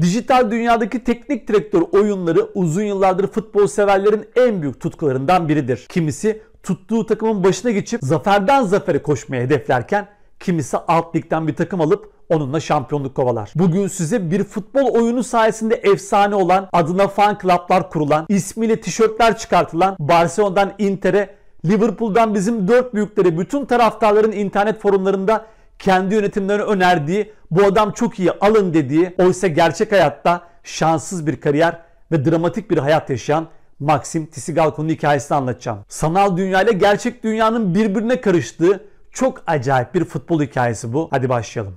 Dijital dünyadaki teknik direktör oyunları uzun yıllardır futbol severlerin en büyük tutkularından biridir. Kimisi tuttuğu takımın başına geçip zaferden zafere koşmaya hedeflerken kimisi alt ligden bir takım alıp onunla şampiyonluk kovalar. Bugün size bir futbol oyunu sayesinde efsane olan, adına fan club'lar kurulan, ismiyle tişörtler çıkartılan, Barcelona'dan Inter'e, Liverpool'dan bizim dört büyüklere, bütün taraftarların internet forumlarında kendi yönetimlerini önerdiği, bu adam çok iyi alın dediği, oysa gerçek hayatta şanssız bir kariyer ve dramatik bir hayat yaşayan Maxim Tsigalko'nun hikayesini anlatacağım. Sanal dünya ile gerçek dünyanın birbirine karıştığı çok acayip bir futbol hikayesi bu. Hadi başlayalım.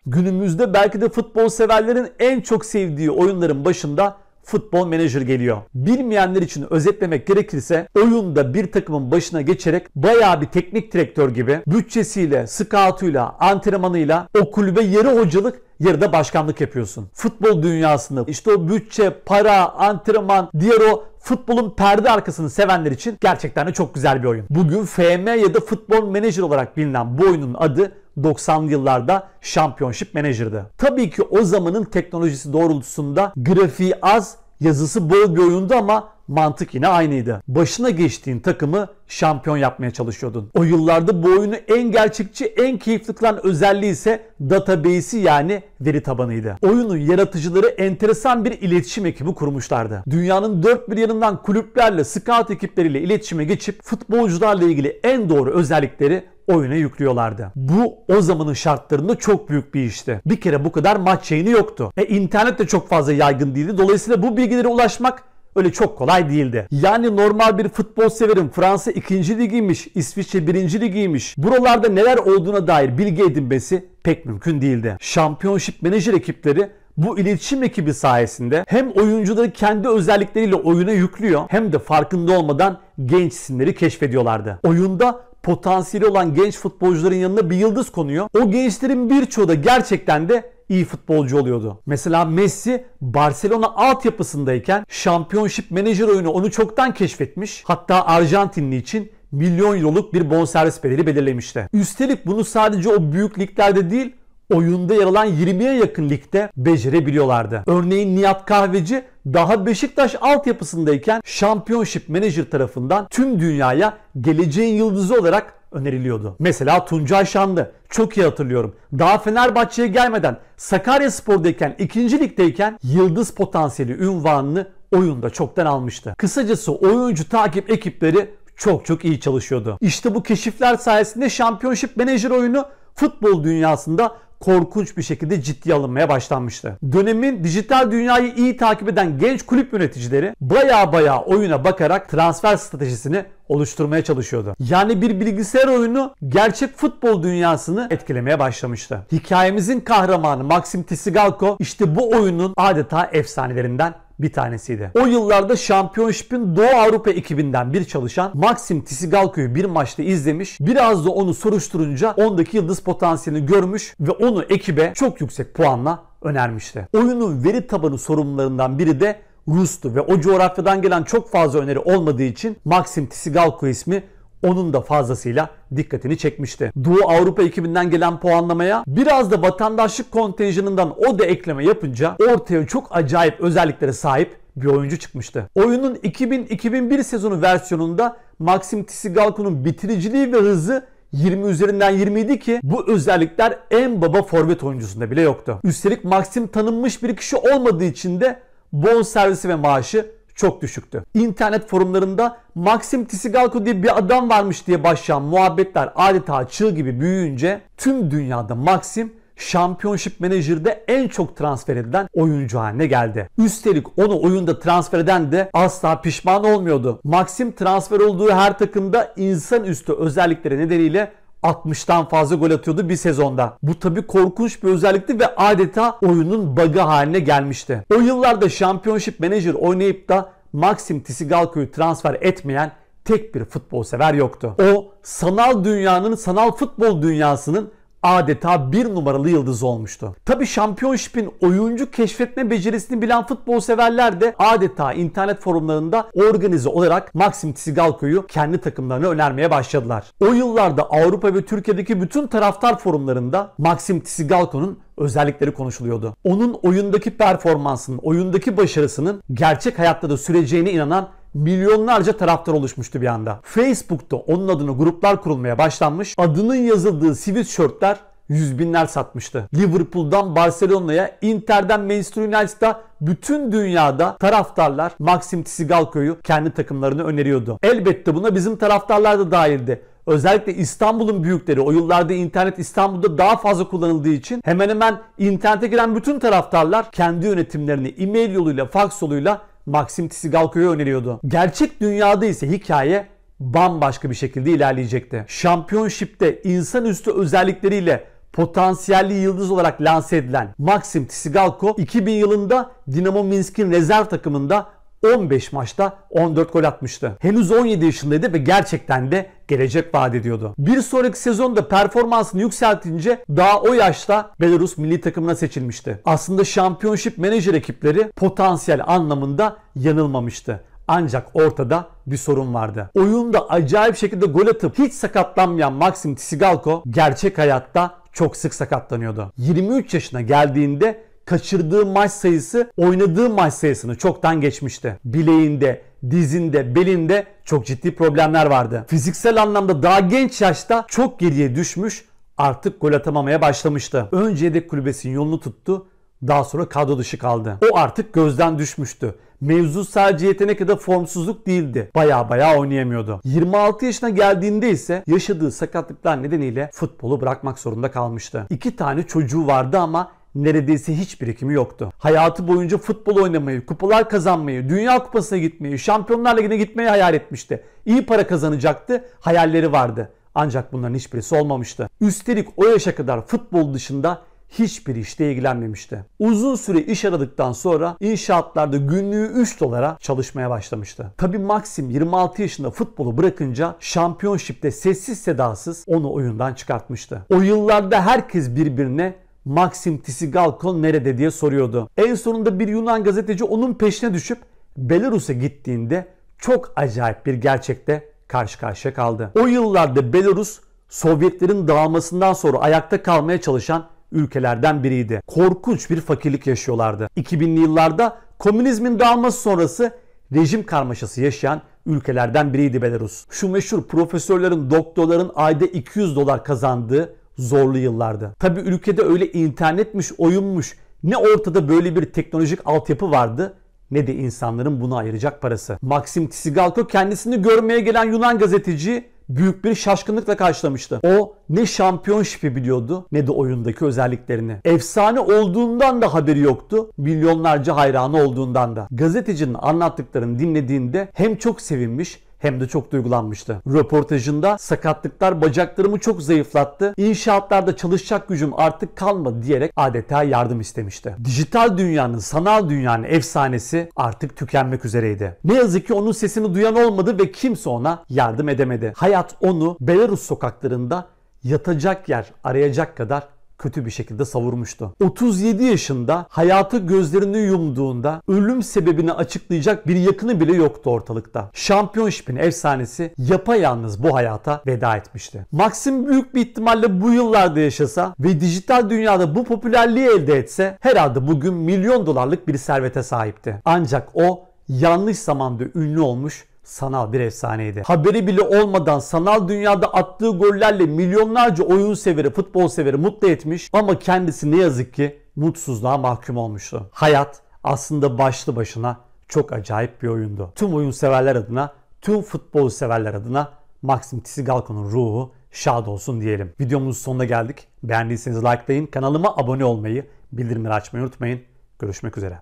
Günümüzde belki de futbol severlerin en çok sevdiği oyunların başında Futbol Manager geliyor. Bilmeyenler için özetlemek gerekirse oyunda bir takımın başına geçerek bayağı bir teknik direktör gibi bütçesiyle, scoutuyla, antrenmanıyla o kulübe yarı hocalık yarı da başkanlık yapıyorsun. Futbol dünyasında işte o bütçe, para, antrenman, diğer o futbolun perde arkasını sevenler için gerçekten de çok güzel bir oyun. Bugün FM ya da Futbol Manager olarak bilinen bu oyunun adı 90'lı yıllarda Championship Manager'dı. Tabii ki o zamanın teknolojisi doğrultusunda grafiği az, yazısı bol bir oyundu ama mantık yine aynıydı. Başına geçtiğin takımı şampiyon yapmaya çalışıyordun. O yıllarda bu oyunu en gerçekçi, en keyifli kılan özelliği ise database'i, yani veri tabanıydı. Oyunun yaratıcıları enteresan bir iletişim ekibi kurmuşlardı. Dünyanın dört bir yanından kulüplerle, scout ekipleriyle iletişime geçip futbolcularla ilgili en doğru özellikleri oyuna yüklüyorlardı. Bu o zamanın şartlarında çok büyük bir işti. Bir kere bu kadar maç yayını yoktu. İnternet de çok fazla yaygın değildi. Dolayısıyla bu bilgilere ulaşmak öyle çok kolay değildi. Yani normal bir futbol severin Fransa 2. ligiymiş, İsviçre 1. ligiymiş, buralarda neler olduğuna dair bilgi edinmesi pek mümkün değildi. Championship Manager ekipleri bu iletişim ekibi sayesinde hem oyuncuları kendi özellikleriyle oyuna yüklüyor hem de farkında olmadan genç isimleri keşfediyorlardı. Oyunda potansiyeli olan genç futbolcuların yanına bir yıldız konuyor. O gençlerin birçoğu da gerçekten de iyi futbolcu oluyordu. Mesela Messi Barcelona altyapısındayken Championship Manager oyunu onu çoktan keşfetmiş. Hatta Arjantinli için milyon euroluk bir bonservis bedeli belirlemişti. Üstelik bunu sadece o büyük liglerde değil, oyunda yer alan 20'ye yakın ligde becerebiliyorlardı. Örneğin Nihat Kahveci daha Beşiktaş altyapısındayken Championship Manager tarafından tüm dünyaya geleceğin yıldızı olarak öneriliyordu. Mesela Tuncay Şanlı, çok iyi hatırlıyorum. Daha Fenerbahçe'ye gelmeden Sakaryaspor'dayken 2. ligdeyken yıldız potansiyeli unvanını oyunda çoktan almıştı. Kısacası oyuncu takip ekipleri çok iyi çalışıyordu. İşte bu keşifler sayesinde Championship Manager oyunu futbol dünyasında korkunç bir şekilde ciddiye alınmaya başlanmıştı. Dönemin dijital dünyayı iyi takip eden genç kulüp yöneticileri baya oyuna bakarak transfer stratejisini oluşturmaya çalışıyordu. Yani bir bilgisayar oyunu gerçek futbol dünyasını etkilemeye başlamıştı. Hikayemizin kahramanı Maxim Tsigalko işte bu oyunun adeta efsanelerinden bir tanesiydi. O yıllarda Championship'in Doğu Avrupa ekibinden bir çalışan Maxim Tsigalko'yu bir maçta izlemiş, biraz da onu soruşturunca ondaki yıldız potansiyelini görmüş ve onu ekibe çok yüksek puanla önermişti. Oyunun veri tabanı sorumlularından biri de Rus'tu ve o coğrafyadan gelen çok fazla öneri olmadığı için Maxim Tsigalko ismi onun da fazlasıyla dikkatini çekmişti. Doğu Avrupa ekibinden gelen puanlamaya biraz da vatandaşlık kontenjanından o da ekleme yapınca ortaya çok acayip özelliklere sahip bir oyuncu çıkmıştı. Oyunun 2000-2001 sezonu versiyonunda Maxim Tsigalko'nun bitiriciliği ve hızı 20 üzerinden 20 idi ki bu özellikler en baba forvet oyuncusunda bile yoktu. Üstelik Maxim tanınmış bir kişi olmadığı için de bonservisi ve maaşı çok düşüktü. İnternet forumlarında Maxim Tsigalko diye bir adam varmış diye başlayan muhabbetler adeta çığ gibi büyüyünce tüm dünyada Maxim Championship Manager'de en çok transfer edilen oyuncu haline geldi. Üstelik onu oyunda transfer eden de asla pişman olmuyordu. Maxim transfer olduğu her takımda insanüstü özellikleri nedeniyle 60'tan fazla gol atıyordu bir sezonda. Bu tabii korkunç bir özellikti ve adeta oyunun bug'ı haline gelmişti. O yıllarda Championship Manager oynayıp da Maxim Tsigalko'yu transfer etmeyen tek bir futbol sever yoktu. O sanal dünyanın, sanal futbol dünyasının adeta bir numaralı yıldız olmuştu. Tabi Championship'in oyuncu keşfetme becerisini bilen futbol severler de adeta internet forumlarında organize olarak Maxim Tsigalko'yu kendi takımlarına önermeye başladılar. O yıllarda Avrupa ve Türkiye'deki bütün taraftar forumlarında Maxim Tsigalko'nun özellikleri konuşuluyordu. Onun oyundaki performansının, oyundaki başarısının gerçek hayatta da süreceğine inanan milyonlarca taraftar oluşmuştu bir anda. Facebook'ta onun adına gruplar kurulmaya başlanmış, adının yazıldığı sweatshirtler yüz binler satmıştı. Liverpool'dan Barcelona'ya, Inter'den Manchester United'a bütün dünyada taraftarlar Maxim Tsigalko'yu kendi takımlarına öneriyordu. Elbette buna bizim taraftarlar da dahildi. Özellikle İstanbul'un büyükleri, o yıllarda internet İstanbul'da daha fazla kullanıldığı için hemen hemen internete giren bütün taraftarlar kendi yönetimlerini e-mail yoluyla, fax yoluyla Maxim Tsigalko'yu öneriyordu. Gerçek dünyada ise hikaye bambaşka bir şekilde ilerleyecekti. Championship'te insanüstü özellikleriyle potansiyelli yıldız olarak lanse edilen Maxim Tsigalko 2000 yılında Dinamo Minsk'in rezerv takımında 15 maçta 14 gol atmıştı. Henüz 17 yaşındaydı ve gerçekten de gelecek vaat ediyordu. Bir sonraki sezonda performansını yükseltince daha o yaşta Belarus milli takımına seçilmişti. Aslında Championship menajer ekipleri potansiyel anlamında yanılmamıştı. Ancak ortada bir sorun vardı. Oyunda acayip şekilde gol atıp hiç sakatlanmayan Maxim Tsigalko gerçek hayatta çok sık sakatlanıyordu. 23 yaşına geldiğinde kaçırdığı maç sayısı oynadığı maç sayısını çoktan geçmişti. Bileğinde, dizinde, belinde çok ciddi problemler vardı. Fiziksel anlamda daha genç yaşta çok geriye düşmüş, artık gol atamamaya başlamıştı. Önce yedek kulübesinin yolunu tuttu, daha sonra kadro dışı kaldı. O artık gözden düşmüştü. Mevzu sadece yetenek ya da formsuzluk değildi. Baya oynayamıyordu. 26 yaşına geldiğinde ise yaşadığı sakatlıklar nedeniyle futbolu bırakmak zorunda kalmıştı. 2 tane çocuğu vardı ama neredeyse hiç birikimi yoktu. Hayatı boyunca futbol oynamayı, kupalar kazanmayı, Dünya Kupası'na gitmeyi, Şampiyonlar Ligi'ne gitmeyi hayal etmişti. İyi para kazanacaktı, hayalleri vardı. Ancak bunların hiçbirisi olmamıştı. Üstelik o yaşa kadar futbol dışında hiçbir işle ilgilenmemişti. Uzun süre iş aradıktan sonra inşaatlarda günlüğü 3 dolara çalışmaya başlamıştı. Tabii Maxim 26 yaşında futbolu bırakınca Championship'te sessiz sedasız onu oyundan çıkartmıştı. O yıllarda herkes birbirine Maxim Tsigalko nerede diye soruyordu. En sonunda bir Yunan gazeteci onun peşine düşüp Belarus'a gittiğinde çok acayip bir gerçekle karşı karşıya kaldı. O yıllarda Belarus Sovyetlerin dağılmasından sonra ayakta kalmaya çalışan ülkelerden biriydi. Korkunç bir fakirlik yaşıyorlardı. 2000'li yıllarda komünizmin dağılması sonrası rejim karmaşası yaşayan ülkelerden biriydi Belarus. Şu meşhur profesörlerin, doktorların ayda 200 dolar kazandığı zorlu yıllardı. Tabii ülkede öyle internetmiş, oyunmuş, ne ortada böyle bir teknolojik altyapı vardı ne de insanların buna ayıracak parası. Maxim Tsigalko kendisini görmeye gelen Yunan gazeteci büyük bir şaşkınlıkla karşılamıştı. O ne Championship'i biliyordu ne de oyundaki özelliklerini. Efsane olduğundan da haberi yoktu. Milyonlarca hayranı olduğundan da. Gazetecinin anlattıklarını dinlediğinde hem çok sevinmiş hem de çok duygulanmıştı. Röportajında sakatlıklar bacaklarımı çok zayıflattı, İnşaatlarda çalışacak gücüm artık kalmadı diyerek adeta yardım istemişti. Dijital dünyanın, sanal dünyanın efsanesi artık tükenmek üzereydi. Ne yazık ki onun sesini duyan olmadı ve kimse ona yardım edemedi. Hayat onu Belarus sokaklarında yatacak yer arayacak kadar kötü bir şekilde savurmuştu. 37 yaşında hayatı gözlerini yumduğunda ölüm sebebini açıklayacak bir yakını bile yoktu ortalıkta. Championship'in efsanesi yapayalnız bu hayata veda etmişti. Maxim büyük bir ihtimalle bu yıllarda yaşasa ve dijital dünyada bu popülerliği elde etse herhalde bugün milyon dolarlık bir servete sahipti. Ancak o yanlış zamanda ünlü olmuş sanal bir efsaneydi. Haberi bile olmadan sanal dünyada attığı gollerle milyonlarca oyun severi, futbol severi mutlu etmiş ama kendisi ne yazık ki mutsuzluğa mahkum olmuştu. Hayat aslında başlı başına çok acayip bir oyundu. Tüm oyun severler adına, tüm futbol severler adına Maxim Tsigalko'nun ruhu şad olsun diyelim. Videomuzun sonuna geldik. Beğendiyseniz likelayın, kanalıma abone olmayı, bildirimleri açmayı unutmayın. Görüşmek üzere.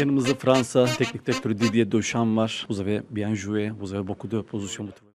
Yanımızda Fransa teknik direktörü Didier Deschamps var. Vous avez bien joué, vous avez beaucoup de positions.